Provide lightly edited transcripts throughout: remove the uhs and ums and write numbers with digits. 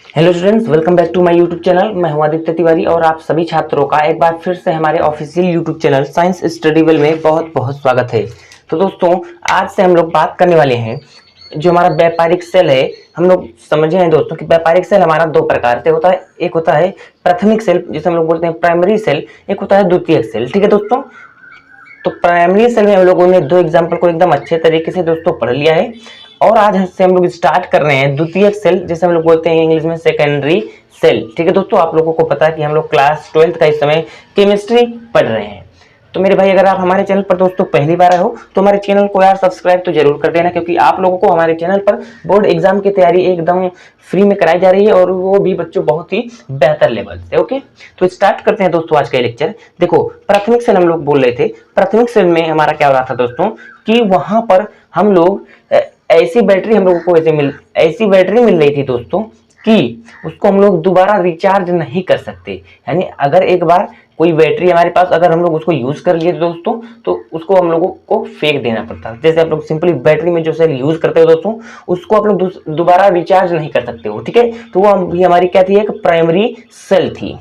Hello students, welcome back to my YouTube channel. मैं हूं आदित्य तिवारी और आप सभी छात्रों का एक बार फिर से हमारे ऑफिशियल यूट्यूब चैनल साइंस स्टडीबल में बहुत बहुत स्वागत है। तो दोस्तों, आज से हम लोग बात करने वाले हैं जो हमारा व्यापारिक सेल है। हम लोग समझे हैं दोस्तों कि व्यापारिक सेल हमारा दो प्रकार से होता है। एक होता है प्राथमिक सेल, जिसे हम लोग बोलते हैं प्राइमरी सेल। एक होता है द्वितीयक सेल। ठीक है दोस्तों, तो प्राइमरी सेल में हम लोगों ने दो एग्जाम्पल को एकदम अच्छे तरीके से दोस्तों पढ़ लिया है और आज से हम लोग स्टार्ट कर रहे हैं द्वितीयक सेल, जिसे हम लोग बोलते हैं इंग्लिश में सेकेंडरी सेल। ठीक है दोस्तों, आप लोगों को पता है कि हम लोग क्लास 12th का इस समय केमिस्ट्री पढ़ रहे हैं। तो मेरे भाई, अगर आप हमारे चैनल पर दोस्तों पहली बार आए हो तो हमारे चैनल को यार सब्सक्राइब तो जरूर कर देना, क्योंकि आप लोगों को हमारे चैनल पर बोर्ड एग्जाम की तैयारी एकदम फ्री में कराई जा रही है और वो भी बच्चों बहुत ही बेहतर लेवल से। ओके, तो स्टार्ट करते हैं दोस्तों आज का लेक्चर। देखो, प्राथमिक सेल हम लोग बोल रहे थे। प्राथमिक सेल में हमारा क्या हो रहा था दोस्तों कि वहां पर हम लोग ऐसी बैटरी हम लोगों को ऐसी बैटरी मिल रही थी दोस्तों कि उसको हम लोग दोबारा रिचार्ज नहीं कर सकते। यानी अगर एक बार कोई बैटरी हमारे पास अगर हम लोग उसको यूज कर लिए दोस्तों, तो उसको हम लोगों को फेंक देना पड़ता है। जैसे आप लोग सिंपली बैटरी में जो सेल यूज करते हो दोस्तों, उसको आप लोग दोबारा रिचार्ज नहीं कर सकते हो। ठीक है, तो वो हमारी क्या थी, एक प्राइमरी सेल थी।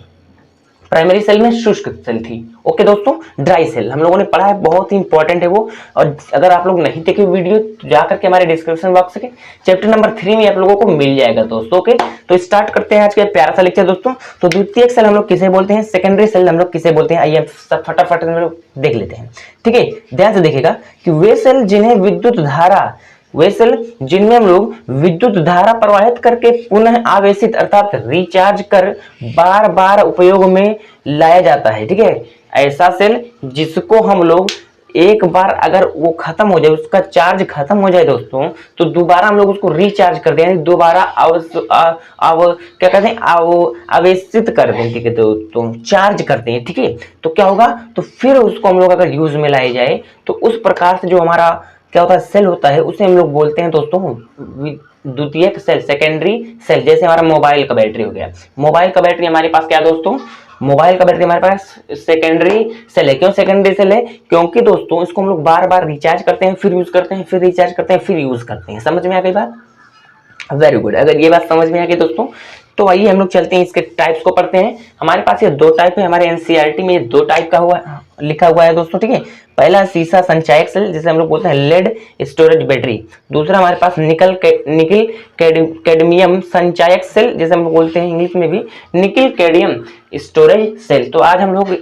प्राइमरी सेल में शुष्क सेल थी। ओके दोस्तों, ड्राई सेल हम लोगों ने पढ़ा है, बहुत ही इंपॉर्टेंट है वो। और अगर आप लोग नहीं देखे वीडियो तो जाकर के हमारे डिस्क्रिप्शन बॉक्स के चैप्टर नंबर 3 में आप लोगों को मिल जाएगा दोस्तों। ओके, तो स्टार्ट करते हैं आज का प्यारा सा लेक्चर दोस्तों। तो द्वितीयक सेल हम लोग किसे बोलते हैं, सेकेंडरी सेल हम लोग किसे बोलते हैं, आइए फटाफट हम लोग देख लेते हैं। ठीक है, ध्यान से देखिएगा कि वे सेल जिन्हें विद्युत धारा वे सेल जिनमें हम लोग विद्युत धारा प्रवाहित करके पुनः आवेशित अर्थात रिचार्ज कर बार बार उपयोग में लाया जाता है। ठीक है, ऐसा सेल जिसको हम लोग एक बार अगर वो खत्म हो जाए, उसका चार्ज खत्म हो जाए दोस्तों, तो दोबारा हम लोग उसको रिचार्ज कर दें, यानी दोबारा क्या कहते हैं, आवेशित कर दें। ठीक है दोस्तों, चार्ज करते हैं। ठीक है, तो क्या होगा, तो फिर उसको हम लोग अगर यूज में लाए जाए तो उस प्रकार से जो हमारा क्या होता है, सेल होता है, उसे हम लोग बोलते हैं दोस्तों द्वितीयक सेल, सेकेंडरी सेल। जैसे हमारा मोबाइल का बैटरी हो गया, मोबाइल का बैटरी हमारे पास क्या है दोस्तों, मोबाइल का बैटरी हमारे पास सेकेंडरी सेल है। क्यों सेकेंडरी सेल है, क्योंकि दोस्तों इसको हम लोग बार बार रिचार्ज करते हैं, फिर यूज करते हैं, फिर रिचार्ज करते हैं, फिर यूज करते हैं। समझ में आ गई बात? Very good. अगर ये बात समझ में आ गई दोस्तों, तो आइए हम लोग चलते हैं, इसके टाइप्स को पढ़ते हैं। हमारे पास ये दो टाइप है, हमारे एनसीईआरटी में ये दो टाइप का लिखा हुआ है दोस्तों। ठीक है, पहला सीसा संचायक सेल, जिसे हम लोग बोलते हैं लेड स्टोरेज बैटरी। दूसरा हमारे पास निकल कैडमियम संचायक सेल, जिसे हम लोग बोलते हैं इंग्लिश में भी निकल कैडमियम स्टोरेज सेल। तो आज हम लोग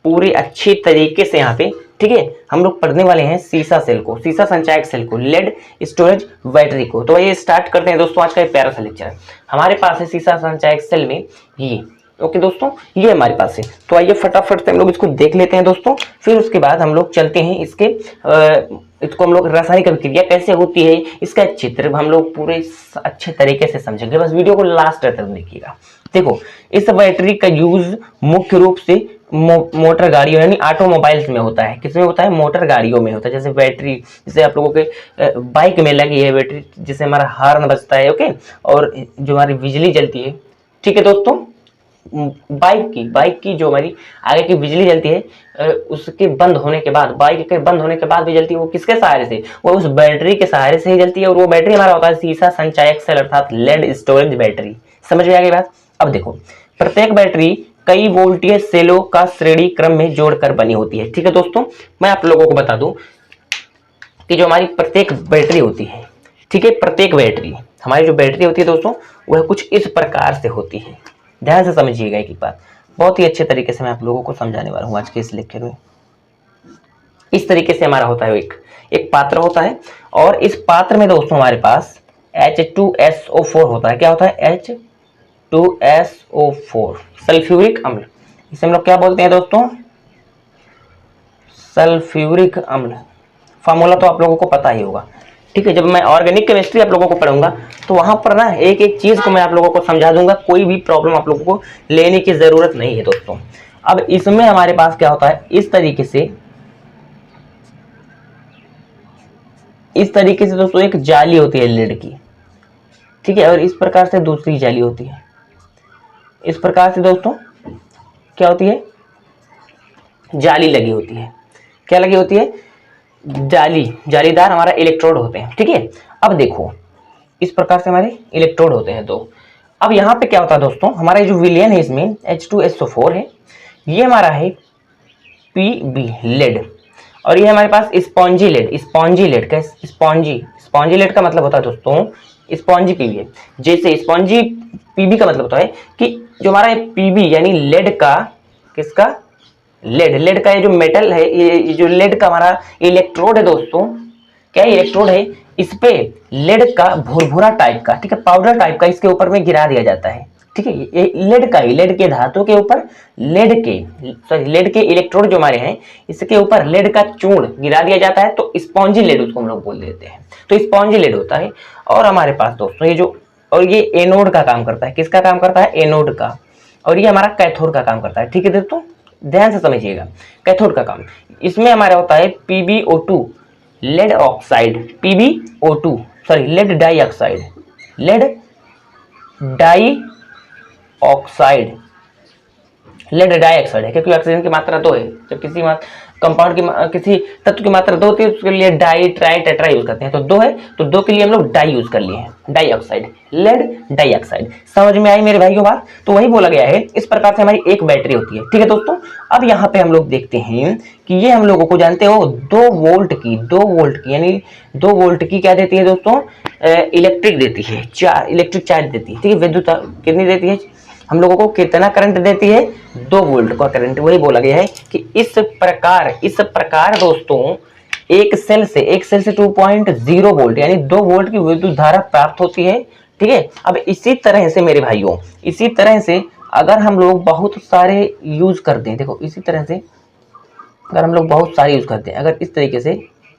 पूरी अच्छी तरीके से यहाँ पे, ठीक है, हम लोग पढ़ने वाले हैं सीसा सेल को, सीसा संचायक सेल को, लेड स्टोरेज बैटरी को। तो ये स्टार्ट करते हैं दोस्तों आज का प्यारा सा लेक्चर। हमारे पास है सीसा संचायक सेल में ये। ओके दोस्तों, ये हमारे पास है। तो आइए फटाफट से हम लोग इसको देख लेते हैं दोस्तों, फिर उसके बाद हम लोग चलते हैं इसको हम लोग रासायनिक अभिक्रिया कैसे होती है, इसका चित्र हम लोग पूरे अच्छे तरीके से समझेंगे। बस वीडियो को लास्ट तक देखिएगा। देखो, इस बैटरी का यूज मुख्य रूप से मोटर गाड़ियों यानी ऑटोमोबाइल्स में होता है। किसमें होता है, मोटर गाड़ियों में होता है। जैसे बैटरी, जैसे आप लोगों के बाइक में लगी है बैटरी, जिससे हमारा हॉर्न बजता है। ओके, और जो हमारी बिजली जलती है। ठीक है दोस्तों, बाइक की जो हमारी आगे की बिजली जलती है, उसके बंद होने के बाद, बाइक के बंद होने के बाद भी जलती है, वो किसके सहारे से, वो उस बैटरी के सहारे से ही जलती है। और वो बैटरी हमारा होता है सीसा संचायक सेल अर्थात लेड स्टोरेज बैटरी। समझ में आ गई बात? अब देखो, प्रत्येक बैटरी कई वोल्टेज सेलों का श्रेणी क्रम में जोड़कर बनी होती है। ठीक है दोस्तों, मैं आप लोगों को बता दूं कि जो हमारी प्रत्येक बैटरी होती है, ठीक है, प्रत्येक बैटरी, हमारी जो बैटरी होती है दोस्तों, वह कुछ इस प्रकार से होती है। ध्यान से समझिएगा एक बात, बहुत ही अच्छे तरीके से मैं आप लोगों को समझाने वाला हूं आज के इस लेक्चर में। इस तरीके से हमारा होता है, एक पात्र होता है, और इस पात्र में दोस्तों हमारे पास H2SO4 होता है। क्या होता है, H2SO4, सल्फ्यूरिक अम्ल। इसे हम लोग क्या बोलते हैं दोस्तों, सल्फ्यूरिक अम्ल। फार्मूला तो आप लोगों को पता ही होगा। ठीक है, जब मैं ऑर्गेनिक केमिस्ट्री आप लोगों को पढ़ूंगा तो वहां पर ना एक एक चीज को मैं आप लोगों को समझा दूंगा, कोई भी प्रॉब्लम आप लोगों को लेने की जरूरत नहीं है दोस्तों। अब इसमें हमारे पास क्या होता है, इस तरीके से दोस्तों एक जाली होती है लीड की। ठीक है, और इस प्रकार से दूसरी जाली होती है। इस प्रकार से दोस्तों क्या होती है, जाली लगी होती है। क्या लगी होती है, जालीदार हमारा इलेक्ट्रोड होते हैं। ठीक है, अब देखो, इस प्रकार से हमारे इलेक्ट्रोड होते हैं। तो अब यहाँ पे क्या होता है दोस्तों, हमारा जो विलियन है इसमें H2SO4 है, ये हमारा है पीबी लेड, और ये हमारे पास स्पॉन्जी लेड। स्पॉन्जी लेड का स्पॉन्जी लेड का मतलब होता है दोस्तों स्पॉन्जी पीबी है। जैसे स्पॉन्जी पीबी का मतलब होता है कि जो हमारा पीबी यानी लेड का, किसका, लेड का ये जो मेटल है, ये जो लेड का हमारा इलेक्ट्रोड है दोस्तों, क्या इलेक्ट्रोड है, इस पे लेड का भुरभुरा टाइप का, ठीक है, पाउडर टाइप का इसके ऊपर में गिरा दिया जाता है, ठीक है। ये लेड का ही, लेड के धातु के ऊपर लेड के इलेक्ट्रोड जो हमारे हैं, इसके ऊपर लेड का चूर्ण गिरा दिया जाता है, तो स्पॉन्जी लेड उसको हम लोग बोल देते हैं। तो स्पॉन्जी लेड होता है। और हमारे पास दोस्तों ये जो, और ये एनोड का काम करता है, किसका काम करता है, एनोड का, और ये हमारा कैथोड का काम करता है, ठीक है दोस्तों, ध्यान से समझिएगा। कैथोड का काम इसमें हमारा होता है PbO2 lead oxide, PbO2 sorry lead dioxide, lead dioxide, lead dioxide है, क्योंकि ऑक्सीजन की मात्रा 2 है। जब किसी कंपाउंड की किसी तत्व की मात्रा 2 होती है उसके लिए डाई ट्राई टेट्रा यूज करते हैं, तो 2 है तो 2 के लिए हम लोग डाई यूज कर लिए हैं, डाइऑक्साइड, लेड डाइऑक्साइड। समझ में आई मेरे भाइयों बात? तो वही बोला गया है, इस प्रकार से हमारी एक बैटरी होती है, ठीक है दोस्तों। अब यहाँ पे हम लोग देखते हैं कि ये हम लोगों को जानते हो 2 वोल्ट की यानी 2 वोल्ट की क्या देती है दोस्तों, इलेक्ट्रिक देती है, इलेक्ट्रिक चार्ज देती है, ठीक है। विद्युत कितनी देती है हम लोगों को, कितना करंट देती है, 2 वोल्ट का करंट। वही बोला गया है कि इस प्रकार दोस्तों एक सेल से 2.0 वोल्ट यानी 2 वोल्ट की विद्युत धारा प्राप्त होती है, ठीक है। अब इसी तरह से मेरे भाइयों, इसी तरह से अगर हम लोग बहुत सारे यूज करते हैं, देखो इसी तरह से अगर हम लोग बहुत सारे यूज करते हैं, अगर इस तरीके से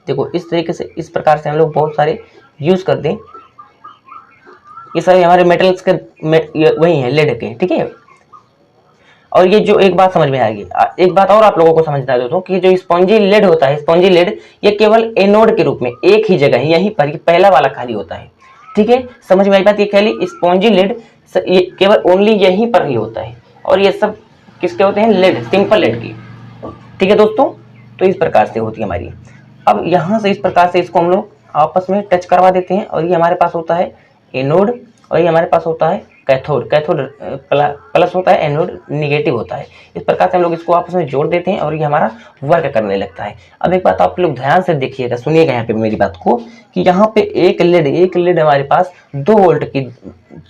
देखो, इस तरीके से इस प्रकार से हम लोग बहुत सारे यूज करते हैं, ये सारे हमारे मेटल्स के वही है, लेड के, ठीक है। और ये जो एक बात समझ में आएगी, एक बात और आप लोगों को समझना है दोस्तों कि जो स्पॉन्जी लेड होता है, स्पॉन्जी लेड ये केवल एनोड के रूप में एक ही जगह है, यहीं पर ये पहला वाला खाली होता है, ठीक है। समझ में आई बात? ये खाली स्पॉन्जी लेड ये केवल ओनली यहीं पर ही होता है, और ये सब किसके होते हैं, लेड, सिंपल लेड की, ठीक है दोस्तों। तो इस प्रकार से होती है हमारी। अब यहाँ से इस प्रकार से इसको हम लोग आपस में टच करवा देते हैं, और ये हमारे पास होता है एनोड, और ये हमारे पास होता है कैथोड प्लस होता है, एनोड निगेटिव होता है। इस प्रकार से हम लोग इसको आपस में जोड़ देते हैं और ये हमारा वर्क करने लगता है। अब एक बात आप लोग ध्यान से देखिएगा, सुनिएगा यहाँ पे मेरी बात को, कि यहाँ पे एक लेड हमारे पास 2 वोल्ट की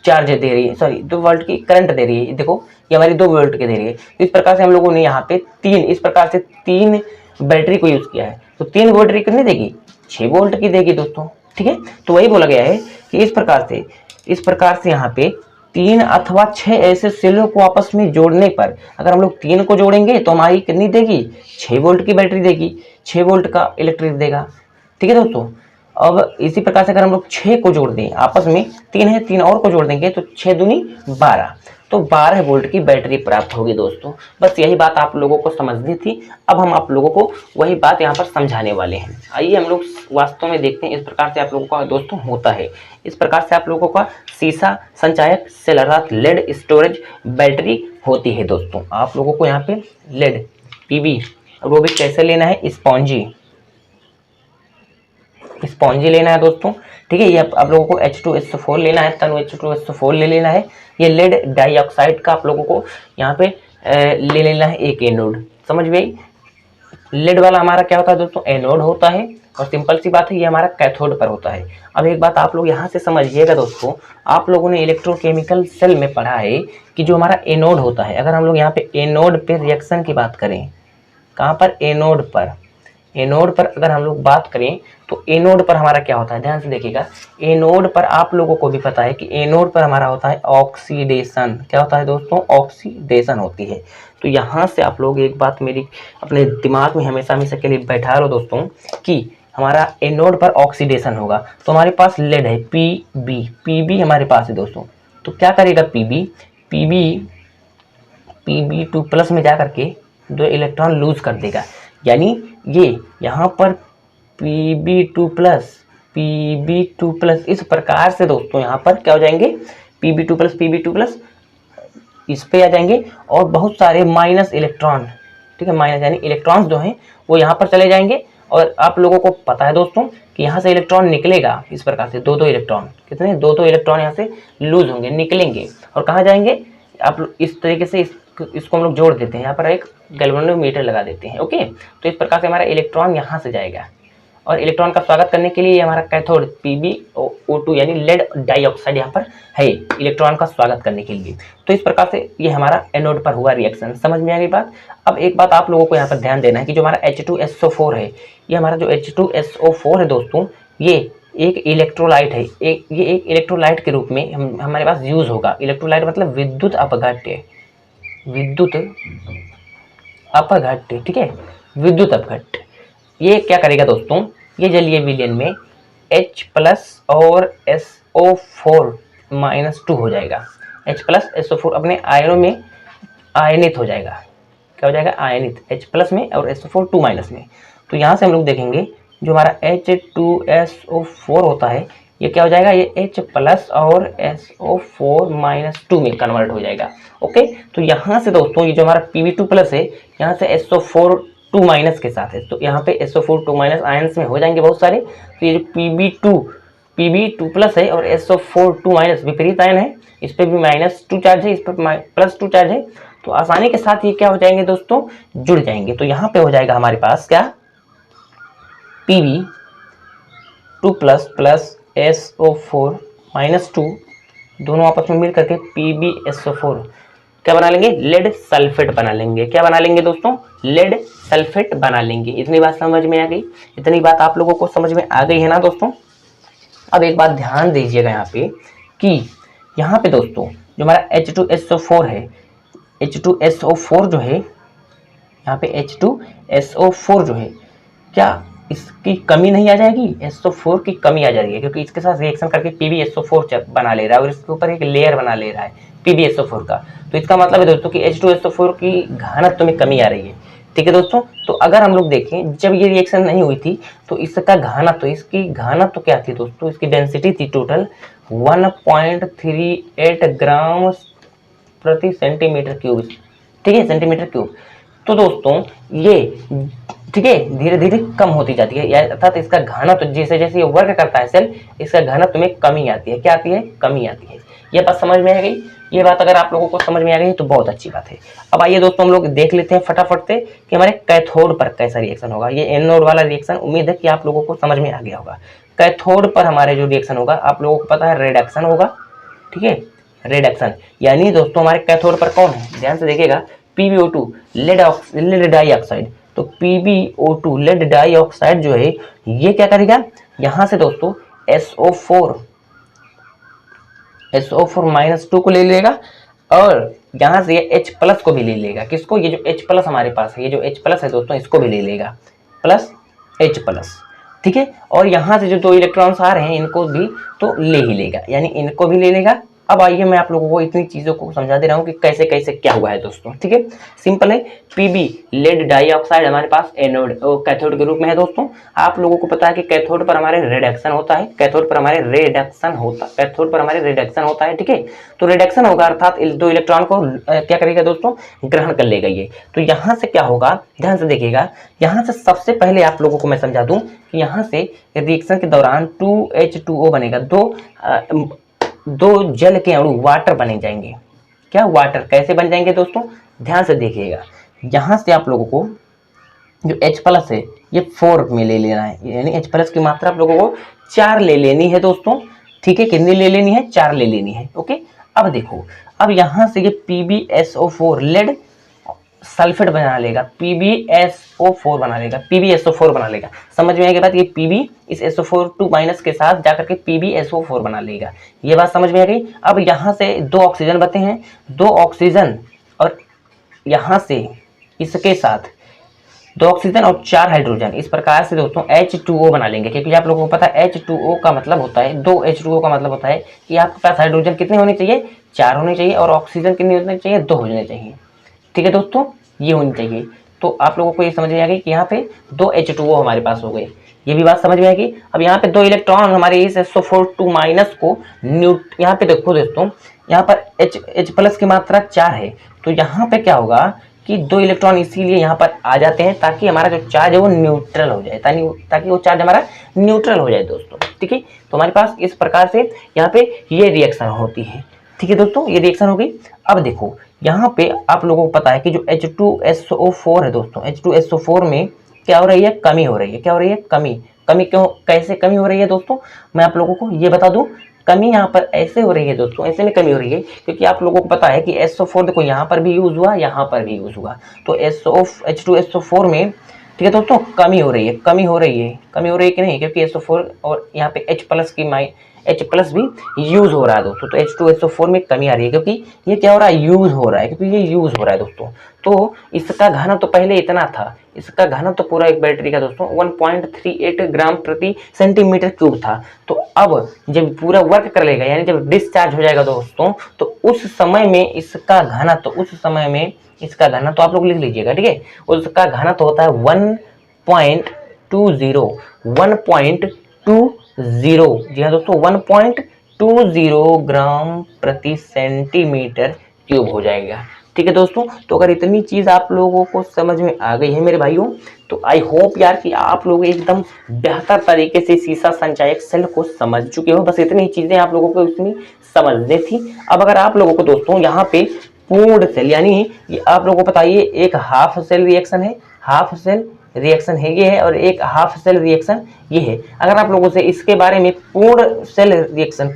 चार्ज दे रही है, सॉरी 2 वोल्ट की करंट दे रही है, देखो ये हमारी 2 वोल्ट की दे रही है। इस प्रकार से हम लोगों ने यहाँ पे इस प्रकार से 3 बैटरी को यूज किया है, तो 3 बैटरी कितनी देगी, 6 वोल्ट की देगी दोस्तों, ठीक है। तो वही बोला गया है कि इस प्रकार से यहाँ पे 3 अथवा 6 ऐसे सेलों को आपस में जोड़ने पर, अगर हम लोग 3 को जोड़ेंगे तो हमारी कितनी देगी, 6 वोल्ट की बैटरी देगी, 6 वोल्ट का इलेक्ट्रिक देगा, ठीक है दोस्तों। अब इसी प्रकार से अगर हम लोग 6 को जोड़ दें, आपस में 3 है, 3 और को जोड़ देंगे तो 6 दूनी 12, तो 12 वोल्ट की बैटरी प्राप्त होगी दोस्तों। बस यही बात आप लोगों को समझनी थी। अब हम आप लोगों को वही बात यहाँ पर समझाने वाले हैं। आइए हम लोग वास्तव में देखते हैं इस प्रकार से आप लोगों का दोस्तों होता है। इस प्रकार से आप लोगों का सीसा संचायक सेल अर्थात लेड स्टोरेज बैटरी होती है दोस्तों। आप लोगों को यहाँ पे लेड पीबी, वो भी कैसे लेना है, स्पॉन्जी लेना है दोस्तों, ठीक है। ये आप लोगों को H2SO4 लेना है, तनु H2SO4 ले लेना है। ये लेड डाइऑक्साइड का आप लोगों को यहाँ पे ले लेना है एक एनोड। समझ में आई? लेड वाला हमारा क्या होता है दोस्तों, एनोड होता है, और सिंपल सी बात है ये हमारा कैथोड पर होता है। अब एक बात आप लोग यहाँ से समझिएगा दोस्तों, आप लोगों ने इलेक्ट्रोकेमिकल सेल में पढ़ा है कि जो हमारा एनोड होता है, अगर हम लोग यहाँ पे एनोड पे रिएक्शन की बात करें, कहाँ पर, एनोड पर अगर हम लोग बात करें तो एनोड पर हमारा क्या होता है, ध्यान से देखिएगा। एनोड पर आप लोगों को भी पता है कि एनोड पर हमारा होता है ऑक्सीडेशन। क्या होता है दोस्तों, ऑक्सीडेशन होती है। तो यहाँ से आप लोग एक बात मेरी अपने दिमाग में हमेशा के लिए बैठा लो दोस्तों, कि हमारा एनोड पर ऑक्सीडेशन होगा, तो हमारे पास लेड है पीबी हमारे पास है दोस्तों। तो क्या करेगा Pb2+ में जा करके 2 इलेक्ट्रॉन लूज कर देगा, यानी ये यहाँ पर Pb2+ इस प्रकार से दोस्तों यहाँ पर क्या हो जाएंगे, Pb2+ इस पे आ जाएंगे, और बहुत सारे माइनस इलेक्ट्रॉन, ठीक है, माइनस यानी इलेक्ट्रॉन्स जो हैं वो यहाँ पर चले जाएंगे। और आप लोगों को पता है दोस्तों कि यहाँ से इलेक्ट्रॉन निकलेगा इस प्रकार से, दो इलेक्ट्रॉन, कितने, दो इलेक्ट्रॉन यहाँ से लूज होंगे, निकलेंगे और कहाँ जाएंगे। आप लोग इस तरीके से इसको हम लोग जोड़ देते हैं, यहाँ पर एक गैल्वेनोमीटर लगा देते हैं। ओके, तो इस प्रकार से हमारा इलेक्ट्रॉन यहाँ से जाएगा और इलेक्ट्रॉन का स्वागत करने के लिए हमारा कैथोड PbO2 यानी लेड डाइऑक्साइड यहाँ पर है इलेक्ट्रॉन का स्वागत करने के लिए। तो इस प्रकार से ये हमारा एनोड पर हुआ रिएक्शन। समझ में आ गई बात। अब एक बात आप लोगों को यहाँ पर ध्यान देना है कि जो हमारा H2SO4 है, ये हमारा जो H2SO4 है दोस्तों, ये एक इलेक्ट्रोलाइट है। ये एक इलेक्ट्रोलाइट के रूप में हमारे पास यूज होगा। इलेक्ट्रोलाइट मतलब विद्युत अपघट्य, विद्युत अपघट्य, ठीक है, विद्युत अपघट्य। ये क्या करेगा दोस्तों, ये जलीय विलयन में H+ और SO4-2 हो जाएगा। H+ SO4 अपने आयनों में आयनित हो जाएगा। क्या हो जाएगा, आयनित, H+ में और SO4 2- में। तो यहाँ से हम लोग देखेंगे जो हमारा H2SO4 होता है, ये क्या हो जाएगा, ये H+ और SO4-2 में कन्वर्ट हो जाएगा। ओके, तो यहाँ से दोस्तों ये जो हमारा Pb2+ है, यहाँ से SO4 2- के साथ है, तो यहाँ पे SO4 2- आयन्स में हो जाएंगे बहुत सारे। तो ये जो Pb2+ है और SO4 2- विपरीत आयन है, इस पर भी -2 चार्ज है, इस पर +2 चार्ज है, तो आसानी के साथ ये क्या हो जाएंगे दोस्तों, जुड़ जाएंगे। तो यहाँ पे हो जाएगा हमारे पास क्या, Pb2+ SO4-2 दोनों आपस में मिल करके PbSO4 क्या बना लेंगे, लेड सल्फेट बना लेंगे। क्या बना लेंगे दोस्तों, लेड सल्फेट बना लेंगे। इतनी बात समझ में आ गई, इतनी बात आप लोगों को समझ में आ गई है ना दोस्तों। अब एक बात ध्यान दीजिएगा यहाँ पे कि यहाँ पे दोस्तों जो हमारा H2SO4 है, H2SO4 जो है, यहाँ पे H2SO4 जो है, क्या इसकी कमी नहीं आ जाएगी, SO4 की कमी आ जाएगी, क्योंकि इसके साथ रिएक्शन करके PbSO4 बना ले रहा है और इसके ऊपर एक लेयर बना ले रहा है PbSO4 का। तो इसका मतलब है दोस्तों कि H2SO4 की घनत्व में कमी आ रही है। ठीक है दोस्तों, तो अगर हम लोग देखें जब ये रिएक्शन नहीं हुई थी तो इसका घनत्व, इसकी घनत्व क्या थी दोस्तों, इसकी डेंसिटी थी टोटल 1.38 ग्राम प्रति सेंटीमीटर क्यूब। ठीक है, सेंटीमीटर क्यूब। तो दोस्तों ये ठीक है धीरे धीरे कम होती जाती है, अर्थात इसका घनत्व जैसे जैसे ये वर्क करता है सेल, इसका घनत्व में कमी आती है। क्या आती है, कमी आती है। ये बात समझ में आ गई। ये बात अगर आप लोगों को समझ में आ गई तो बहुत अच्छी बात है। अब आइए दोस्तों हम लोग देख लेते हैं फटाफट से कि हमारे कैथोड पर कैसा रिएक्शन होगा। ये एनोड वाला रिएक्शन उम्मीद है कि आप लोगों को समझ में आ गया होगा। कैथोड पर हमारे जो रिएक्शन होगा आप लोगों को पता है रिडक्शन होगा। ठीक है, रिडक्शन यानी दोस्तों हमारे कैथोड पर कौन है, ध्यान से देखिएगा, PbO2 लेड डाइऑक्साइड। तो PbO2 लेड डाइऑक्साइड जो है ये क्या करेगा, यहाँ से दोस्तों SO4-2 को ले लेगा और यहाँ से ये H+ को भी ले लेगा। किसको, ये जो H+ हमारे पास है, ये जो H+ है दोस्तों इसको भी ले लेगा, +H+। ठीक है, और यहाँ से जो 2 इलेक्ट्रॉन्स आ रहे हैं इनको भी तो ले ही लेगा, यानी इनको भी ले लेगा। अब आइए मैं आप लोगों को इतनी चीज़ों को समझा दे रहा हूँ कि कैसे कैसे क्या हुआ है दोस्तों। ठीक है, सिंपल है। Pb लेड डाइऑक्साइड हमारे पास एनोड कैथोड के रूप में है दोस्तों। आप लोगों को पता है कि कैथोड पर हमारे रिडक्शन होता है, कैथोड पर हमारे रिडक्शन होता है। ठीक है, तो रिडक्शन होगा अर्थात 2 इलेक्ट्रॉन को क्या करेगा दोस्तों, ग्रहण कर लेगा ये। तो यहाँ से क्या होगा, ध्यान से देखिएगा, यहाँ से सबसे पहले आप लोगों को मैं समझा दूं कि यहाँ से रिएक्शन के दौरान 2H2O बनेगा, दो जल के अणु वाटर बने जाएंगे। क्या, वाटर कैसे बन जाएंगे दोस्तों, ध्यान से देखिएगा। यहाँ से आप लोगों को जो H+ है ये 4 में ले लेना है, यानी H+ की मात्रा आप लोगों को 4 ले लेनी है दोस्तों। ठीक है, कितनी ले लेनी है, 4 ले लेनी है। ओके, अब देखो, अब यहाँ से ये PbSO4 लेड सल्फेट बना लेगा, PbSO4 बना लेगा, PbSO4 बना लेगा। समझ में आएगी बात, ये Pb इस SO4 2- के साथ जाकर के PbSO4 बना लेगा। ये बात समझ में आ गई। अब यहाँ से 2 ऑक्सीजन बचे हैं, 2 ऑक्सीजन और यहाँ से इसके साथ 2 ऑक्सीजन और 4 हाइड्रोजन, इस प्रकार से दोस्तों H2O बना लेंगे। क्योंकि आप लोगों को पता है H2O का मतलब होता है, 2 H2O का मतलब होता है कि आपके पास हाइड्रोजन कितने होने चाहिए, 4 होने चाहिए, और ऑक्सीजन कितने होने चाहिए, 2 होने चाहिए। ठीक है दोस्तों, ये होनी चाहिए। तो आप लोगों को ये समझ में आ गई कि यहाँ पे 2 H2O हमारे पास हो गए, ये भी बात समझ में आएगी। अब यहाँ पे 2 इलेक्ट्रॉन हमारे इस SO4 2- को यहाँ पे देखो दोस्तों, यहाँ पर H+ की मात्रा 4 है, तो यहाँ पे क्या होगा, कि 2 इलेक्ट्रॉन इसीलिए यहाँ पर आ जाते हैं ताकि हमारा जो चार्ज है वो न्यूट्रल हो जाए, ताकि वो चार्ज हमारा न्यूट्रल हो जाए दोस्तों। ठीक है, तो हमारे पास इस प्रकार से यहाँ पे ये रिएक्शन होती है। ठीक है दोस्तों, ये रिएक्शन हो गई। अब देखो यहाँ पे आप लोगों को पता है कि जो H2SO4 है दोस्तों, H2SO4 में क्या हो रही है, कमी हो रही है। क्या हो रही है, कमी। कमी क्यों, कैसे कमी हो रही है दोस्तों, मैं आप लोगों को ये बता दूं। कमी यहाँ पर ऐसे हो रही है दोस्तों, ऐसे में कमी हो रही है क्योंकि आप लोगों को पता है कि SO4 देखो यहाँ पर भी यूज हुआ, यहाँ पर भी यूज हुआ, तो H2SO4 में ठीक है दोस्तों कमी हो रही है। कमी हो रही है कि नहीं, क्योंकि SO4 और यहाँ पे H+ भी यूज हो रहा है दोस्तों। तो H2SO4 में कमी आ रही है क्योंकि ये क्या हो रहा है, यूज हो रहा है, क्योंकि ये यूज हो रहा है दोस्तों। तो इसका घनत्व तो पहले इतना था, इसका घनत्व तो पूरा एक बैटरी का दोस्तों 1.38 ग्राम प्रति सेंटीमीटर क्यूब था। तो अब जब पूरा वर्क कर लेगा, यानी जब डिस्चार्ज हो जाएगा दोस्तों, तो उस समय में इसका घनत्व तो आप लोग लिख लीजिएगा। ठीक है, उसका घनत्व होता है 1.20 जी हाँ दोस्तों, 1.20 ग्राम प्रति सेंटीमीटर क्यूब हो जाएगा। ठीक है दोस्तों, तो अगर इतनी चीज आप लोगों को समझ में आ गई है मेरे भाइयों, तो आई होप यार कि आप लोग एकदम बेहतर तरीके से सीसा संचायक सेल को समझ चुके हो। बस इतनी चीजें आप लोगों को इसमें समझनी थी। अब अगर आप लोगों को दोस्तों यहाँ पे पूर्ण सेल, यानी आप लोगों को बताइए एक हाफ सेल रिएक्शन है, हाफ सेल रिएक्शन है ये है, और एक हाफ सेल रिएक्शन ये है। अगर आप लोगों से इसके बारे में पूर्ण सेल रिएक्शन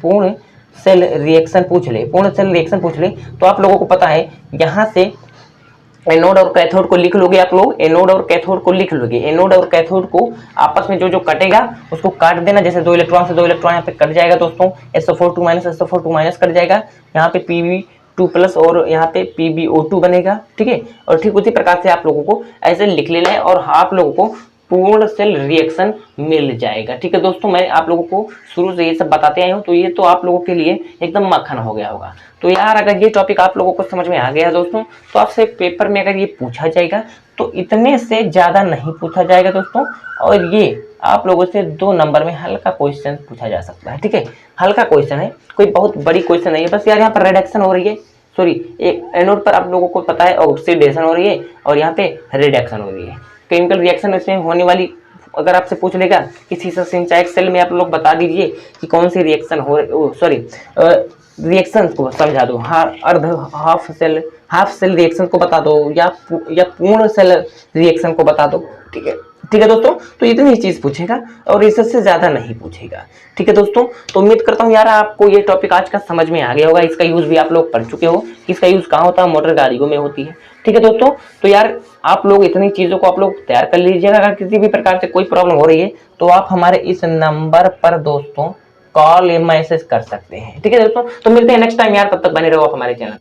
पूछ ले तो आप लोगों को पता है यहाँ से एनोड और कैथोड को लिख लोगे आप लोग, एनोड और कैथोड को लिख लोगे। एनोड और कैथोड को आपस में जो कटेगा उसको काट देना, जैसे 2 इलेक्ट्रॉन से 2 इलेक्ट्रॉन यहाँ पे कट जाएगा दोस्तों, SO4 कट जाएगा, यहाँ पे Pb2+ और यहाँ पे PbO2 बनेगा। ठीक है, और ठीक उसी प्रकार से आप लोगों को ऐसे लिख लेना है और आप लोगों को पूर्ण सेल रिएक्शन मिल जाएगा। ठीक है दोस्तों, मैं आप लोगों को शुरू से ये सब बताते आया हूँ, तो ये तो आप लोगों के लिए एकदम मक्खन हो गया होगा। तो यार अगर ये टॉपिक आप लोगों को समझ में आ गया दोस्तों, तो आपसे पेपर में अगर ये पूछा जाएगा तो इतने से ज्यादा नहीं पूछा जाएगा दोस्तों, और ये आप लोगों से 2 नंबर में हल्का क्वेश्चन पूछा जा सकता है। ठीक है, हल्का क्वेश्चन है, कोई बहुत बड़ी क्वेश्चन नहीं है। बस यार यहाँ पर रिडक्शन हो रही है, एक एनोड पर आप लोगों को पता है ऑक्सीडेशन हो रही है और यहाँ पे रिडक्शन हो रही है। केमिकल रिएक्शन इसमें होने वाली अगर आपसे पूछ लेगा कि सीसा संचायक सेल में आप लोग बता दीजिए कि कौन सी रिएक्शन हो रिएक्शन को समझा दो, हाफ सेल रिएक्शन को बता दो या पूर्ण सेल रिएक्शन को बता दो। ठीक है दोस्तों, तो इतनी चीज पूछेगा और इससे ज्यादा नहीं पूछेगा। ठीक है दोस्तों, तो उम्मीद करता हूँ यार आपको ये टॉपिक आज का समझ में आ गया होगा। इसका यूज भी आप लोग पढ़ चुके हो, इसका यूज कहाँ होता है, मोटर गाड़ियों में होती है। ठीक है दोस्तों, तो यार आप लोग इतनी चीजों को आप लोग तैयार कर लीजिएगा। अगर किसी भी प्रकार से कोई प्रॉब्लम हो रही है तो आप हमारे इस नंबर पर दोस्तों कॉल या मैसेज कर सकते हैं। ठीक है दोस्तों, तो मिलते हैं नेक्स्ट टाइम यार, तब तक बने रहो आप हमारे चैनल।